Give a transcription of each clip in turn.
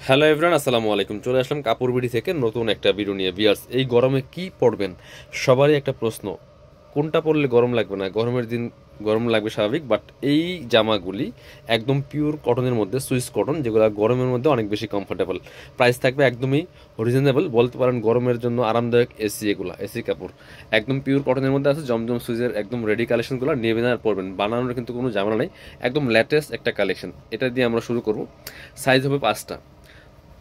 Hello everyone, আসসালামু আলাইকুম। চলে আসলাম কাপড় বিডি থেকে নতুন একটা ভিডিও নিয়ে। ভিউয়ার্স, এই গরমে কি পরবেন? সবারই একটা প্রশ্ন, কোনটা পরলে গরম লাগবে না? গরমের দিন গরম লাগবে স্বাভাবিক, বাট এই জামাগুলি একদম পিওর কটনের মধ্যে, সুইস কটন, যেগুলো গরমের মধ্যে অনেক বেশি কমফোর্টেবল। প্রাইস থাকবে একদমই রিজনেবল, বলতে পারেন গরমের জন্য আরামদায়ক এসি। এগুলো এসি কাপড় একদম পিওর কটনের মধ্যে আছে। জমজম সুইজের একদম রেডি কালেকশনগুলো নেবেন আর পরবেন, বানানোর কিন্তু কোনো ঝামেলা নেই। একদম লেটেস্ট একটা কালেকশন, এটা দিয়ে আমরা শুরু করব। সাইজ হবে 5টা,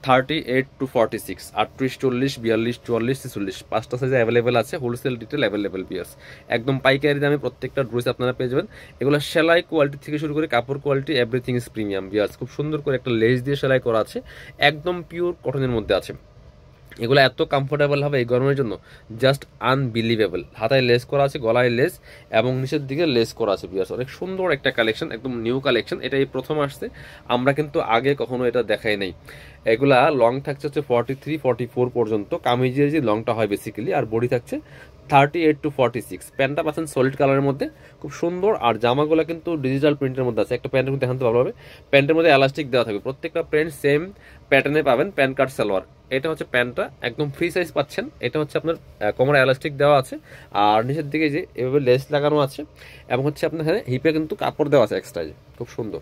38 to 46, 38, 40, 42, 44, 46, 5টা সাইজে অ্যাভেলেবেল আছে। হোলসেল ডিটেল অ্যাভেলেবেল পিয়ার্স, একদম পাইকারি দামে প্রত্যেকটা ড্রেস আপনারা পেয়ে যাবেন। এগুলো সেলাই কোয়ালিটি থেকে শুরু করে কাপড় quality everything is premium pairs. খুব সুন্দর করে একটা লেস দিয়ে সেলাই করা আছে, একদম পিওর কটনের মধ্যে আছে। এগুলো এত কমফোর্টেবল হবে এই গরমের জন্য, জাস্ট আনবিলিভেবল। হাতায় লেস করা আছে, গলায় লেস এবং নিচের দিকে লেস করা আছে পিয়ার্স। অনেক সুন্দর একটা কালেকশন, একদম নিউ কালেকশন। এটা এই প্রথম আসছে, আমরা কিন্তু আগে কখনো এটা দেখাই নাই। এগুলা লং থাকছে হচ্ছে 43-44 পর্যন্ত, কামিজের যে লংটা হয় বেসিক্যালি, আর বডি থাকছে 38 to 46। প্যান্টটা পাচ্ছেন সলিড কালারের মধ্যে, খুব সুন্দর। আর জামাগুলো কিন্তু ডিজিটাল প্রিন্টের মধ্যে আছে। একটা প্যান্টের মধ্যে দেখাতে ভালো হবে, প্যান্টের মধ্যে এলাস্টিক দেওয়া থাকবে। প্রত্যেকটা প্যান্ট সেম প্যাটার্নে পাবেন, প্যান্ট কাট সালোয়ার। এটা হচ্ছে প্যান্টটা, একদম ফ্রি সাইজ পাচ্ছেন। এটা হচ্ছে আপনার কোমরে এলাস্টিক দেওয়া আছে, আর নিচের দিকে যে এভাবে লেস লাগানো আছে, এবং হচ্ছে আপনার এখানে হিপে কিন্তু কাপড় দেওয়া আছে এক্সট্রা, খুব সুন্দর।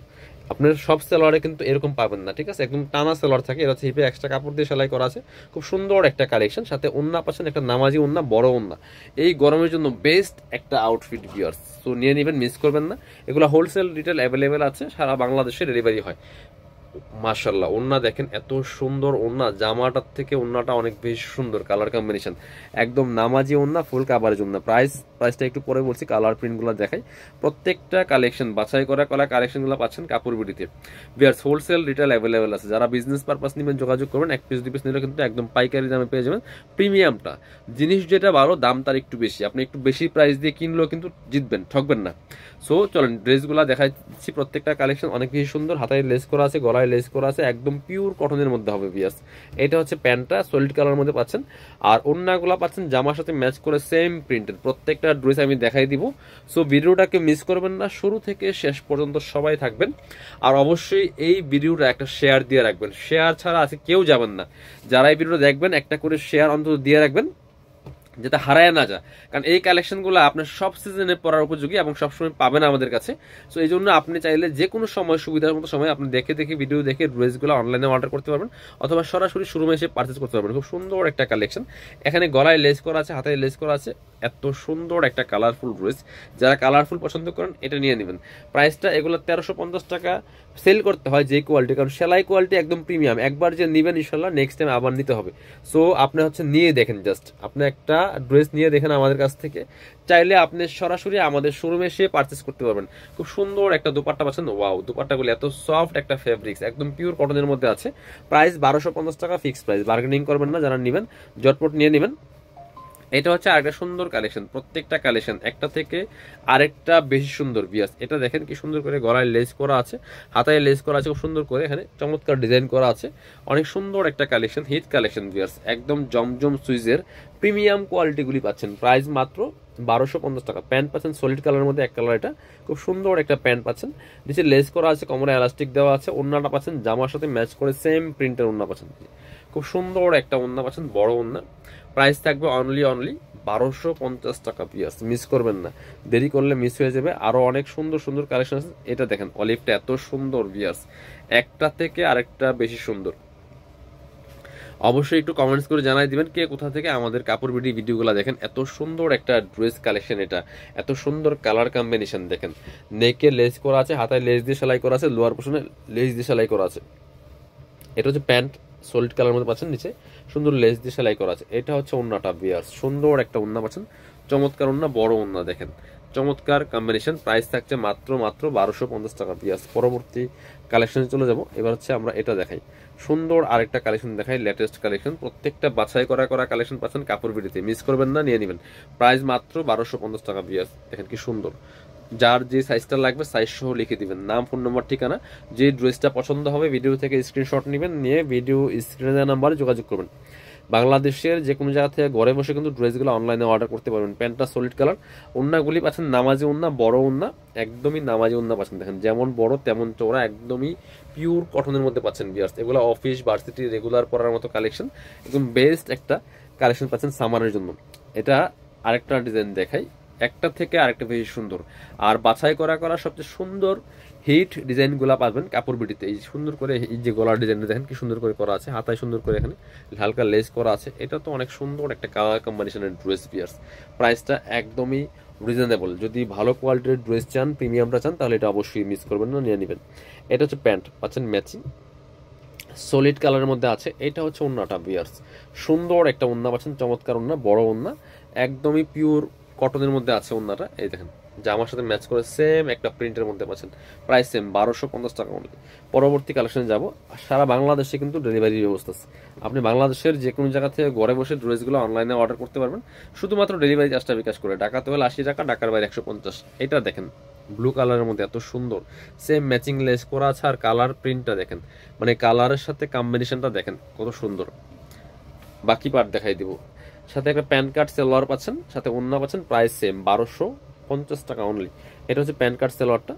আপনার সব সেলোয়ারে কিন্তু এরকম পাবেন না, ঠিক আছে? একদম টানা সেলোয়ার থাকে, এটা হচ্ছে হিপে এক্সট্রা কাপড় দিয়ে সেলাই করা আছে। খুব সুন্দর একটা কালেকশন, সাথে ওন্না পাচ্ছেন, একটা নামাজি ওন্না, বড় ওন্না। এই গরমের জন্য বেস্ট একটা আউটফিট ভিউয়ার্স, তো নিয়ে নেবেন, মিস করবেন না। এগুলো হোলসেল রিটেল অ্যাভেলেবেল আছে, সারা বাংলাদেশে ডেলিভারি হয়। মাশাল্লাহ, ওন্না দেখেন, এত সুন্দর ওন্না। জামাটার থেকে ওন্নাটা অনেক বেশি সুন্দর, কালার কম্বিনেশন একদম নামাজি ওন্না, ফুল কাভারেজ ওন্না। প্রাইসটা একটু পরে বলছি, কালার প্রিন্টগুলো দেখাই। প্রত্যেকটা কালেকশন বাছাই করা কালেকশনগুলো পাচ্ছেন কাপড় বিডিতে। বিয়ার্স, হোলসেল রিটেল অ্যাভেলেবেল আছে। যারা বিজনেস পারপাস নেবেন যোগাযোগ করবেন। 1 পিস 2 পিস নিলে কিন্তু একদম পাইকারি দামে পেয়ে যাবেন। প্রিমিয়ামটা জিনিস যেটা ভালো, দাম তার একটু বেশি। আপনি একটু বেশি প্রাইস দিয়ে কিনলেও কিন্তু জিতবেন, ঠকবেন না। সো চলেন ড্রেসগুলো দেখাচ্ছি। প্রত্যেকটা কালেকশন অনেক বেশি সুন্দর। হাতায় লেস করা আছে, গলায় লেস করা আছে, একদম পিওর কটনের মধ্যে হবে বিয়াস। এটা হচ্ছে প্যান্টটা, সলিড কালারের মধ্যে পাচ্ছেন। আর ওড়নাগুলো পাচ্ছেন জামার সাথে ম্যাচ করে সেম প্রিন্টের। প্রত্যেকটা ড্রেস আমি দেখাই দিব। সো ভিডিওটাকে মিস করবেন না, শুরু থেকে শেষ পর্যন্ত সবাই থাকবেন। আর অবশ্যই এই ভিডিওটা একটা শেয়ার দিয়ে রাখবেন, শেয়ার ছাড়া আছে কেউ যাবেন না। যারা এই ভিডিওটা দেখবেন, একটা করে শেয়ার অন্তত দিয়ে রাখবেন, যেটা হারায় না যায়। কারণ এই কালেকশনগুলো আপনার সব সিজনে পরার উপযোগী এবং সবসময় পাবেন আমাদের কাছে। সো এই জন্য আপনি চাইলে যে কোনো সময়, সুবিধার মতো সময় আপনি দেখে দেখে ভিডিও দেখে ড্রেসগুলো অনলাইনে অর্ডার করতে পারবেন, অথবা সরাসরি শোরুমে এসে পারচেস করতে পারবেন। খুব সুন্দর একটা কালেকশন। এখানে গলায় লেস করা আছে, হাতায় লেস করা আছে, এত সুন্দর একটা কালারফুল ড্রেস। যারা কালারফুল পছন্দ করেন এটা নিয়ে নেবেন। প্রাইসটা এগুলো 1350 টাকা সেল করতে হয় যে কোয়ালিটি, কারণ সেলাই কোয়ালিটি একদম প্রিমিয়াম। একবার যে নেবেন ইনশাল্লাহ নেক্সট টাইম আবার নিতে হবে। সো আপনি হচ্ছে নিয়ে দেখেন, জাস্ট আপনি একটা ড্রেস নিয়ে দেখেন আমাদের কাছ থেকে। চাইলে আপনি সরাসরি আমাদের শোরুমে এসে পারচেস করতে পারবেন। খুব সুন্দর একটা দুপাট্টা পাচ্ছেন। ওয়াও, দুপাট্টাগুলো এত সফট একটা ফেব্রিক্স, একদম পিওর কটনের মধ্যে আছে। প্রাইস 1250 টাকা ফিক্স প্রাইস, বার্গেনিং করবেন না। যারা নেবেন জটপট নিয়ে নেবেন। এটা হচ্ছে আরেকটা সুন্দর কালেকশন। প্রত্যেকটা কালেকশন একটা থেকে আরেকটা বেশি সুন্দর বিয়াস। এটা দেখেন কি সুন্দর করে গলায় লেস করা আছে, হাতায় লেস করা আছে, খুব সুন্দর করে এখানে চমৎকার ডিজাইন করা আছে। অনেক সুন্দর একটা কালেকশন, হিট কালেকশন বিয়াস। একদম জমজম সুইজের প্রিমিয়াম কোয়ালিটিগুলি পাচ্ছেন। প্রাইস মাত্র 1250 টাকা। প্যান্ট পাচ্ছেন সলিড কালারের মধ্যে, এক কালার। এটা খুব সুন্দর একটা প্যান্ট পাচ্ছেন, নিচে লেস করা আছে, কোমরে এলাস্টিক দেওয়া আছে। ওড়নাটা পাচ্ছেন জামার সাথে ম্যাচ করে সেম প্রিন্টের ওড়না পাচ্ছেন। খুব সুন্দর একটা ওড়না পাচ্ছেন, বড় ওড়না। প্রাইস থাকবে অনলি 1250 টাকা পিয়াস, মিস করবেন না। দেরি করলে মিস হয়ে যাবে। আরো অনেক সুন্দর সুন্দর কালেকশন আছে। এটা দেখেন, অলিভটা এত সুন্দর বিয়াস, একটা থেকে আরেকটা বেশি সুন্দর। অবশ্যই একটু কমেন্টস করে জানাই দিবেন কে কোথা থেকে আমাদের কাপড় বিডি ভিডিওগুলো দেখেন। এত সুন্দর একটা ড্রেস কালেকশন, এটা এত সুন্দর কালার কম্বিনেশন দেখেন। নেকে লেস করা আছে, হাতায় লেস দিয়ে সেলাই করা আছে, লোয়ার পোর্শনে লেস দিয়ে সেলাই করা আছে। এটা হচ্ছে প্যান্ট, সলিড কালার মধ্যে পাচ্ছেন, নিচে সুন্দর লেস দিয়ে সেলাই করা আছে। এটা হচ্ছে ওন্নাটা বিয়ার্স, সুন্দর একটা ওন্না পাচ্ছেন, চমৎকার ওন্না, বড় ওন্না দেখেন, চমৎকার কম্বিনেশন। প্রাইস থাকছে মাত্র 1250 টাকা পিয়াস। পরবর্তী কালেকশনে চলে যাব। এবার হচ্ছে আমরা এটা দেখাই, সুন্দর আরেকটা কালেকশন দেখাই, লেটেস্ট কালেকশন। প্রত্যেকটা বাছাই করা করা কালেকশন পাচ্ছেন কাপড় বিডিতে, মিস করবেন না, নিয়ে নেবেন। প্রাইস মাত্র 1250 টাকা পিয়াস। দেখেন কি সুন্দর। যার যে সাইজটা লাগবে সাইজ সহ লিখে দিবেন, নাম, ফোন নম্বর, ঠিকানা। যে ড্রেসটা পছন্দ হবে ভিডিও থেকে স্ক্রিনশট নেবেন, নিয়ে ভিডিও স্ক্রিনে দেওয়া নাম্বারে যোগাযোগ করবেন। বাংলাদেশের যে কোনো জায়গা থেকে ঘরে বসে কিন্তু ড্রেসগুলো অনলাইনে অর্ডার করতে পারবেন। প্যান্টটা সলিড কালার, ওন্নাগুলি পাচ্ছেন নামাজি ওন্না, বড় ওন্না, একদমই নামাজি ওন্না পাচ্ছেন। দেখেন যেমন বড় তেমন চওড়া, একদমই পিওর কটনের মধ্যে পাচ্ছেন ভিউয়ার্স। এগুলো অফিস ভার্সিটি রেগুলার পরার মতো কালেকশন, একদম বেস্ট একটা কালেকশন পাচ্ছেন সামারের জন্য। এটা আরেকটা ডিজাইন দেখাই, একটা থেকে আরেকটা বেশি সুন্দর। আর বাছাই করা সবচেয়ে সুন্দর হিট ডিজাইনগুলো পাবেন কাপড় বিটিতে। এই সুন্দর করে এই যে গলার ডিজাইনটা দেখেন কি সুন্দর করে করা আছে, হাতায় সুন্দর করে এখানে হালকা লেস করা আছে। এটা তো অনেক সুন্দর একটা কালার কম্বিনেশনের ড্রেস পিয়ার্স। প্রাইসটা একদমই রিজনেবল। যদি ভালো কোয়ালিটির ড্রেস চান, প্রিমিয়ামটা চান, তাহলে এটা অবশ্যই মিস করবেন না, নিয়ে নেবেন। এটা হচ্ছে প্যান্ট পাচ্ছেন ম্যাচিং সলিড কালারের মধ্যে আছে। এটা হচ্ছে ওন্নাটা বিয়ার্স, সুন্দর একটা ওন্না পাচ্ছেন, চমৎকার ওন্না, বড় ওন্না, একদমই পিওর কটনের মধ্যে আছে ওন্নাটা। এই দেখেন জামার সাথে ম্যাচ করে সেম একটা প্রিন্টের মধ্যে পাচ্ছেন, প্রাইস সেম 1250 টাকা অনলি। পরবর্তী কালেকশনে যাব। সারা বাংলাদেশে কিন্তু ডেলিভারি ব্যবস্থা আছে। আপনি বাংলাদেশের যে কোনো জায়গা থেকে ঘরে বসে ড্রেসগুলো অনলাইনে অর্ডার করতে পারবেন, শুধুমাত্র ডেলিভারি চার্জটা বিকাশ করে। ঢাকাতে হলে 80 টাকা, ঢাকার বাইরে 150। এটা দেখেন ব্লু কালারের মধ্যে এত সুন্দর, সেম ম্যাচিং লেস করা আছে। আর কালার প্রিন্টটা দেখেন, মানে কালারের সাথে কম্বিনেশনটা দেখেন কত সুন্দর। বাকি পার্ট দেখাই দিব। সাথে একটা প্যান কার্ড সেলোয়ার পাচ্ছেন, সাথে ওন্না পাচ্ছেন, প্রাইস সেম 1250 টাকা অনলি। এটা হচ্ছে প্যান কার্ড সেলোয়ারটা,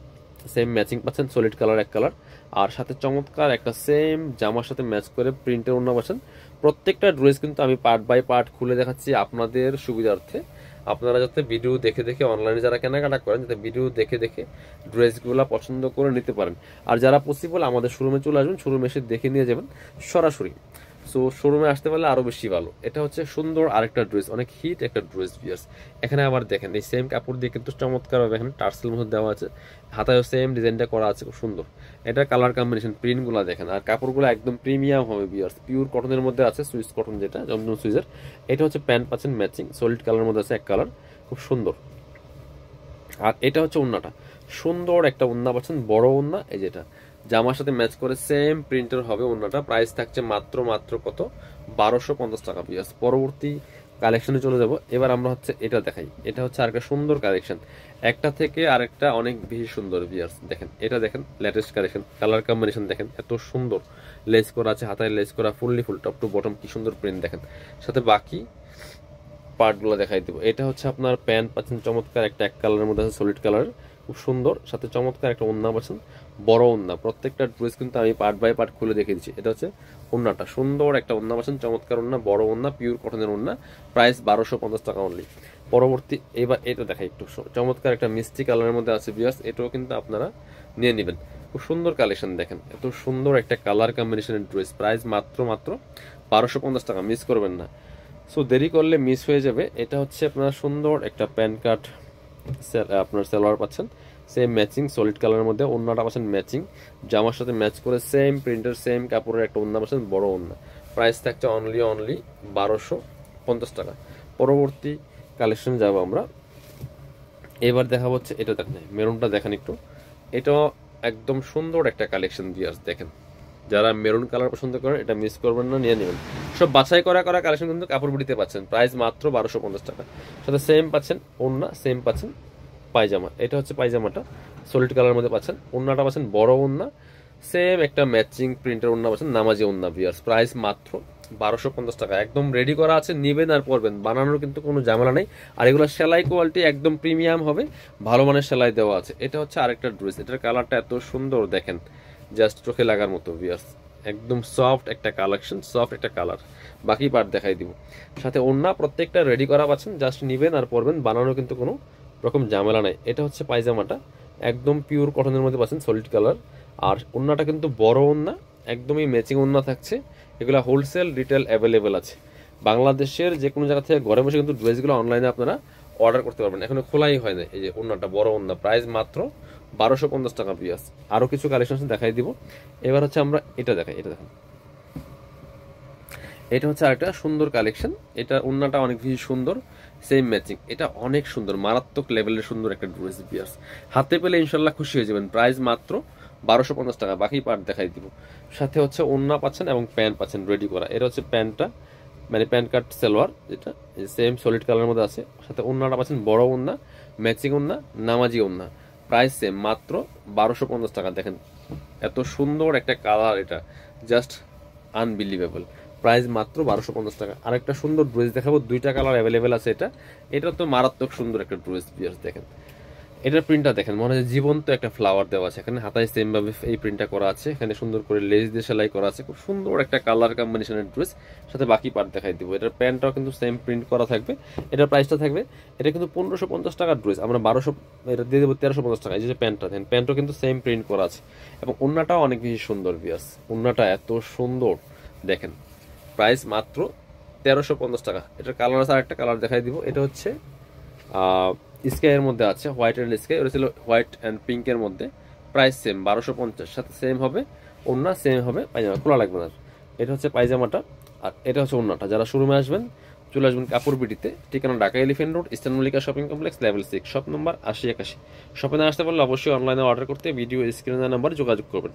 সেম ম্যাচিং পাচ্ছেন, সলিড কালার এক কালার। আর সাথে চমৎকার একটা সেম জামার সাথে ম্যাচ করে প্রিন্টের ওন্না পাচ্ছেন। প্রত্যেকটা ড্রেস কিন্তু আমি পার্ট বাই পার্ট খুলে দেখাচ্ছি আপনাদের সুবিধার্থে। আপনারা যাতে ভিডিও দেখে দেখে অনলাইনে যারা কেনাকাটা করেন, যাতে ভিডিও দেখে দেখে ড্রেসগুলো পছন্দ করে নিতে পারেন। আর যারা পসিবল আমাদের শোরুমে চলে আসবেন, শোরুমে এসে দেখে নিয়ে যাবেন সরাসরি। সো শোরুমে আসতে পারলে আরো বেশি ভালো। এটা হচ্ছে সুন্দর আরেকটা ড্রেস, অনেক হিট একটা ড্রেস ভিউয়ার্স। এখানে আবার দেখেন এই সেম কাপড় দিয়ে কিন্তু চমৎকার ভাবে এখানে টার্সেল মতো দেওয়া আছে, হাতায়ও সেম ডিজাইনটা করা আছে, খুব সুন্দর। এটা কালার কম্বিনেশন, প্রিন্টগুলো দেখেন। আর কাপড়গুলো একদম প্রিমিয়াম হবে ভিউয়ার্স, পিওর কটনের মধ্যে আছে, সুইস কটন যেটা জমজম সুইজের। এটা হচ্ছে প্যান্ট পাচ্ছেন ম্যাচিং সলিড কালারের মধ্যে আছে এক কালার, খুব সুন্দর। আর এটা হচ্ছে ওন্নাটা, সুন্দর একটা ওন্না পাচ্ছেন, বড় ওন্না। এই যেটা জামার সাথে ম্যাচ করে সেম প্রিন্টের হবে ওন্নাটা। প্রাইস থাকছে মাত্র কত 1250 টাকা পিয়াস। পরবর্তী কালেকশনে চলে যাব। এবার আমরা হচ্ছে এটা দেখাই। এটা হচ্ছে আরেকটা সুন্দর কালেকশন, একটা থেকে আরেকটা অনেক বেশি সুন্দর পিয়াস। দেখেন এটা দেখেন লেটেস্ট কালেকশন, কালার কম্বিনেশন দেখেন এত সুন্দর, লেস করা আছে, হাতায় লেস করা, fully full top to bottom, কি সুন্দর প্রিন্ট দেখেন। সাথে বাকি পার্টগুলো দেখাই দিব। এটা হচ্ছে আপনার প্যান্ট পাচ্ছেন চমৎকার একটা এক কালারের মধ্যে আছে, সলিড কালার, খুব সুন্দর। সাথে চমৎকার একটা ওন্না পাচ্ছেন, বড় ওন্না। প্রত্যেকটা ড্রেস কিন্তু আমি পার্ট বাই পার্ট খুলে দেখে দিচ্ছি। এটা হচ্ছে ওন্নাটা, সুন্দর একটা ওন্না পাচ্ছেন, চমৎকার ওন্না, বড় ওন্না, পিওর কটনের ওন্না, প্রাইস 1250 টাকা অনলি। পরবর্তী এবার এটা দেখাই একটু, চমৎকার একটা মিষ্টি কালারের মধ্যে আছে ভিউয়ার্স, এটাও কিন্তু আপনারা নিয়ে নেবেন। খুব সুন্দর কালেকশন দেখেন, এত সুন্দর একটা কালার কম্বিনেশনের ড্রেস, প্রাইস মাত্র 1250 টাকা, মিস করবেন না। সো দেরি করলে মিস হয়ে যাবে। এটা হচ্ছে আপনার সুন্দর একটা প্যান কাট আপনার সালোয়ার পাচ্ছেন, সেম ম্যাচিং সলিড কালারের মধ্যে, ওন্নাটা পাচ্ছেন ম্যাচিং, জামার সাথে ম্যাচ করে সেম প্রিন্টার সেম কাপড়ের একটা ওন্না পাচ্ছেন, বড় ওন্না। প্রাইস থাকছে অনলি 1250 টাকা। পরবর্তী কালেকশন যাব আমরা। এবার দেখা হচ্ছে এটা দেখেন, মেরুনটা দেখেন একটু, এটা একদম সুন্দর একটা কালেকশন দিয়ে দেখেন। যারা মেরুন কালার পছন্দ করেন এটা মিস করবেন না, নিয়ে নেবেন। সব বাছাই করা কালেকশন কিন্তু কাপড় বুটিতে পাচ্ছেন, প্রাইস মাত্র 1250 টাকা। সাথে সেম পাচ্ছেন ওন্না, সেম পাচ্ছেন পায়জামা। এটা হচ্ছে পায়জামাটা, সলিড কালারের মধ্যে পাচ্ছেন। ওন্নাটা পাচ্ছেন বড় ওন্না, সেম একটা ম্যাচিং প্রিন্টের ওন্না পাচ্ছেন, নামাজি ওন্না ভিউয়ার্স। প্রাইস মাত্র 1250 টাকা। একদম রেডি করা আছে, নিবেন আর পরবেন, বানানোর কিন্তু কোনো ঝামেলা নেই। আর এগুলো সেলাই কোয়ালিটি একদম প্রিমিয়াম হবে, ভালো মানের সেলাই দেওয়া আছে। এটা হচ্ছে আরেকটা ড্রেস, এটার কালারটা এত সুন্দর দেখেন, জাস্ট চোখে লাগার মতো ভিউয়ার্স। একদম সফট একটা কালেকশন, সফট একটা কালার। বাকি পার্ট দেখাই দিব। সাথে ওন্না প্রত্যেকটা রেডি করা পাচ্ছেন, জাস্ট নিবেন আর পরবেন, বানানোর কিন্তু কোনো রকম ঝামেলা নাই। এটা হচ্ছে পায়জামাটা, একদম পিওর কটনের মধ্যে পাচ্ছেন, সলিড কালার। আর ওন্নাটা কিন্তু বড় ওন্না, একদমই ম্যাচিং ওন্না থাকছে। এগুলো হোলসেল রিটেল অ্যাভেলেবেল আছে। বাংলাদেশের যে কোনো জায়গা থেকে ঘরে বসে কিন্তু ড্রেসগুলো অনলাইনে আপনারা অর্ডার করতে পারবেন। এখনো খোলাই হয় না। এই যে ওন্নাটা বড় ওন্না, প্রাইস মাত্র 1250 টাকা পিয়াস। আরো কিছু কালেকশন দেখাই দিব। এবার হচ্ছে আমরা এটা দেখাই। এটা দেখেন, এটা হচ্ছে আরেকটা সুন্দর কালেকশন। এটা ওন্নাটা অনেক বেশি সুন্দর, সেম ম্যাচিং। এটা অনেক সুন্দর, মারাত্মক লেভেলের সুন্দর একটা ড্রেস পিয়ার্স। হাতে পেলে ইনশাল্লাহ খুশি হয়ে যাবেন। প্রাইস মাত্র 1250 টাকা। বাকি পার্ট দেখাই দিব। সাথে হচ্ছে ওন্না পাচ্ছেন এবং প্যান্ট পাচ্ছেন রেডি করা। এটা হচ্ছে প্যান্টটা, মানে প্যান্ট কাট সালোয়ার, যেটা সেম সলিড কালারের মধ্যে আছে। সাথে ওন্নাটা পাচ্ছেন বড় ওন্না, ম্যাচিং ওন্না, নামাজি ওন্না। প্রাইস সেম মাত্র 1250 টাকা। দেখেন এত সুন্দর একটা কালার, এটা জাস্ট আনবিলিভেবল। প্রাইস মাত্র 1250 টাকা। আরেকটা সুন্দর ড্রেস দেখাবো, 2টা কালার অ্যাভেলেবেল আছে। এটা তো মারাত্মক সুন্দর একটা ড্রেস ভিউয়ার্স, দেখেন এটার প্রিন্টটা দেখেন, মনে হয় জীবন্ত একটা ফ্লাওয়ার দেওয়া আছে এখানে, হাতায় সেম ভাবে এই প্রিন্টটা করা আছে, এখানে সুন্দর করে লেস দিয়ে সেলাই করা আছে, খুব সুন্দর একটা কালার কম্বিনেশনের ড্রেস। সাথে বাকি পার্ট দেখাই দিব। এটার প্যান্টটাও কিন্তু সেম প্রিন্ট করা থাকবে। এটার প্রাইসটা থাকবে, এটা কিন্তু 1550 টাকার ড্রেস, আমরা 1200, এটা দিয়ে দেবো 1350 টাকা। এই যে প্যান্টটা দেখেন, প্যান্টও কিন্তু সেম প্রিন্ট করা আছে এবং ওন্নাটাও অনেক বেশি সুন্দর ভিউয়ার্স, ওন্নাটা এত সুন্দর দেখেন। প্রাইস মাত্র 1350 টাকা। এটার কালার আছে, আরেকটা কালার দেখাই দিব। এটা হচ্ছে স্কাই এর মধ্যে আছে, হোয়াইট অ্যান্ড স্কাই, ওটা ছিল হোয়াইট অ্যান্ড পিঙ্কের মধ্যে। প্রাইস সেম 1250, সাথে সেম হবে ওড়না, সেম হবে পায়জামা, খোলা লাগবে না। এটা হচ্ছে পায়জামাটা আর এটা হচ্ছে ওড়নাটা। যারা শোরুমে আসবেন চলে আসবেন কাপড় বিটিতে, ঠিকানা Dhaka elephant road, eastern Mallika shopping complex, level 6, shop number 8081। শপে না আসতে পারলে অবশ্যই অনলাইনে অর্ডার করতে ভিডিও স্ক্রিনে নাম্বারে যোগাযোগ করবেন।